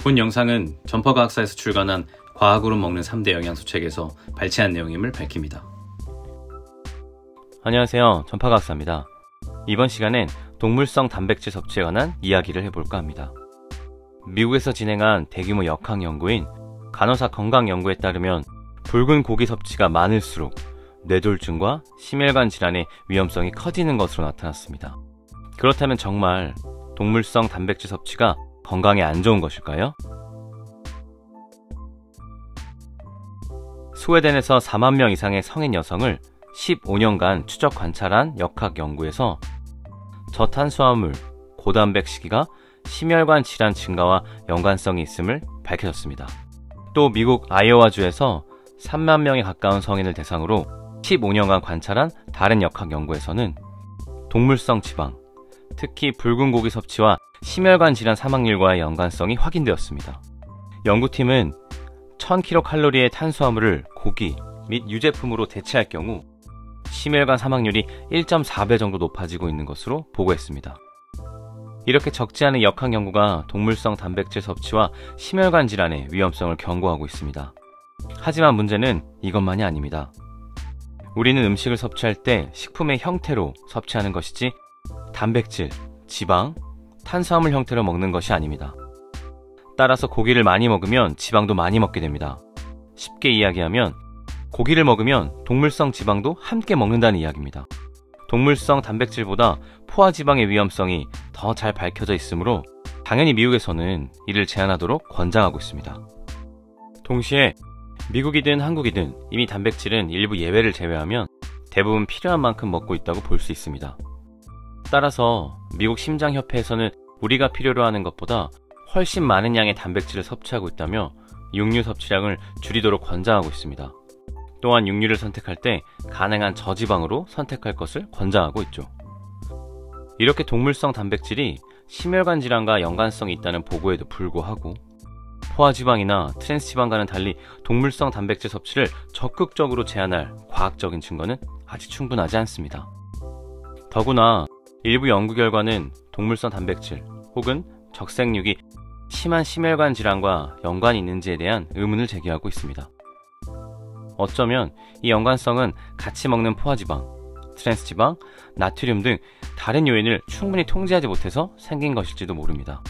본 영상은 전파과학사에서 출간한 과학으로 먹는 3대 영양소 책에서 발췌한 내용임을 밝힙니다. 안녕하세요. 전파과학사입니다. 이번 시간엔 동물성 단백질 섭취에 관한 이야기를 해볼까 합니다. 미국에서 진행한 대규모 역학 연구인 간호사 건강연구에 따르면 붉은 고기 섭취가 많을수록 뇌졸중과 심혈관 질환의 위험성이 커지는 것으로 나타났습니다. 그렇다면 정말 동물성 단백질 섭취가 건강에 안 좋은 것일까요? 스웨덴에서 4만 명 이상의 성인 여성을 15년간 추적 관찰한 역학 연구에서 저탄수화물, 고단백 식이가 심혈관 질환 증가와 연관성이 있음을 밝혀졌습니다. 또 미국 아이오와주에서 3만 명에 가까운 성인을 대상으로 15년간 관찰한 다른 역학 연구에서는 동물성 지방, 특히 붉은 고기 섭취와 심혈관 질환 사망률과의 연관성이 확인되었습니다. 연구팀은 1000kcal의 탄수화물을 고기 및 유제품으로 대체할 경우 심혈관 사망률이 1.4배 정도 높아지고 있는 것으로 보고했습니다. 이렇게 적지 않은 역학 연구가 동물성 단백질 섭취와 심혈관 질환의 위험성을 경고하고 있습니다. 하지만 문제는 이것만이 아닙니다. 우리는 음식을 섭취할 때 식품의 형태로 섭취하는 것이지 단백질, 지방, 탄수화물 형태로 먹는 것이 아닙니다. 따라서 고기를 많이 먹으면 지방도 많이 먹게 됩니다. 쉽게 이야기하면 고기를 먹으면 동물성 지방도 함께 먹는다는 이야기입니다. 동물성 단백질보다 포화지방의 위험성이 더 잘 밝혀져 있으므로 당연히 미국에서는 이를 제한하도록 권장하고 있습니다. 동시에 미국이든 한국이든 이미 단백질은 일부 예외를 제외하면 대부분 필요한 만큼 먹고 있다고 볼 수 있습니다. 따라서 미국 심장협회에서는 우리가 필요로 하는 것보다 훨씬 많은 양의 단백질을 섭취하고 있다며 육류 섭취량을 줄이도록 권장하고 있습니다. 또한 육류를 선택할 때 가능한 저지방으로 선택할 것을 권장하고 있죠. 이렇게 동물성 단백질이 심혈관 질환과 연관성이 있다는 보고에도 불구하고 포화지방이나 트랜스지방과는 달리 동물성 단백질 섭취를 적극적으로 제한할 과학적인 증거는 아직 충분하지 않습니다. 더구나 일부 연구 결과는 동물성 단백질 혹은 적색육이 심한 심혈관 질환과 연관이 있는지에 대한 의문을 제기하고 있습니다. 어쩌면 이 연관성은 같이 먹는 포화지방, 트랜스지방, 나트륨 등 다른 요인을 충분히 통제하지 못해서 생긴 것일지도 모릅니다.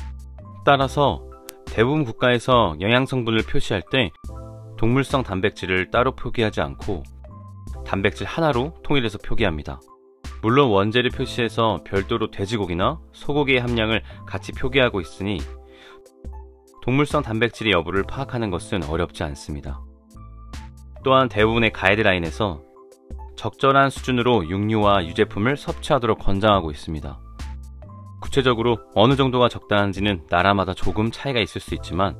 따라서 대부분 국가에서 영양성분을 표시할 때 동물성 단백질을 따로 표기하지 않고 단백질 하나로 통일해서 표기합니다. 물론 원재료 표시에서 별도로 돼지고기나 소고기의 함량을 같이 표기하고 있으니 동물성 단백질의 여부를 파악하는 것은 어렵지 않습니다. 또한 대부분의 가이드라인에서 적절한 수준으로 육류와 유제품을 섭취하도록 권장하고 있습니다. 구체적으로 어느 정도가 적당한지는 나라마다 조금 차이가 있을 수 있지만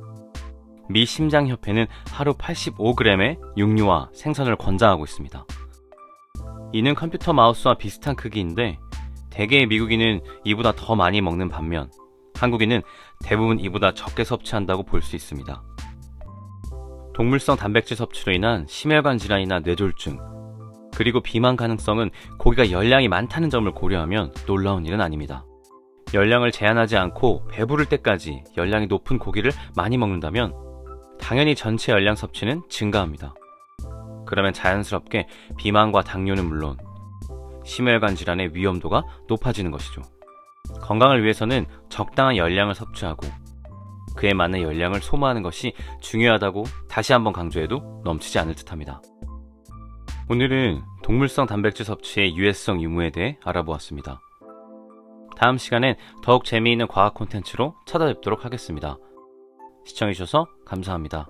미 심장협회는 하루 85g의 육류와 생선을 권장하고 있습니다. 이는 컴퓨터 마우스와 비슷한 크기인데 대개의 미국인은 이보다 더 많이 먹는 반면 한국인은 대부분 이보다 적게 섭취한다고 볼 수 있습니다. 동물성 단백질 섭취로 인한 심혈관 질환이나 뇌졸중, 그리고 비만 가능성은 고기가 열량이 많다는 점을 고려하면 놀라운 일은 아닙니다. 열량을 제한하지 않고 배부를 때까지 열량이 높은 고기를 많이 먹는다면 당연히 전체 열량 섭취는 증가합니다. 그러면 자연스럽게 비만과 당뇨는 물론 심혈관 질환의 위험도가 높아지는 것이죠. 건강을 위해서는 적당한 열량을 섭취하고 그에 맞는 열량을 소모하는 것이 중요하다고 다시 한번 강조해도 넘치지 않을 듯합니다. 오늘은 동물성 단백질 섭취의 유해성 유무에 대해 알아보았습니다. 다음 시간엔 더욱 재미있는 과학 콘텐츠로 찾아뵙도록 하겠습니다. 시청해주셔서 감사합니다.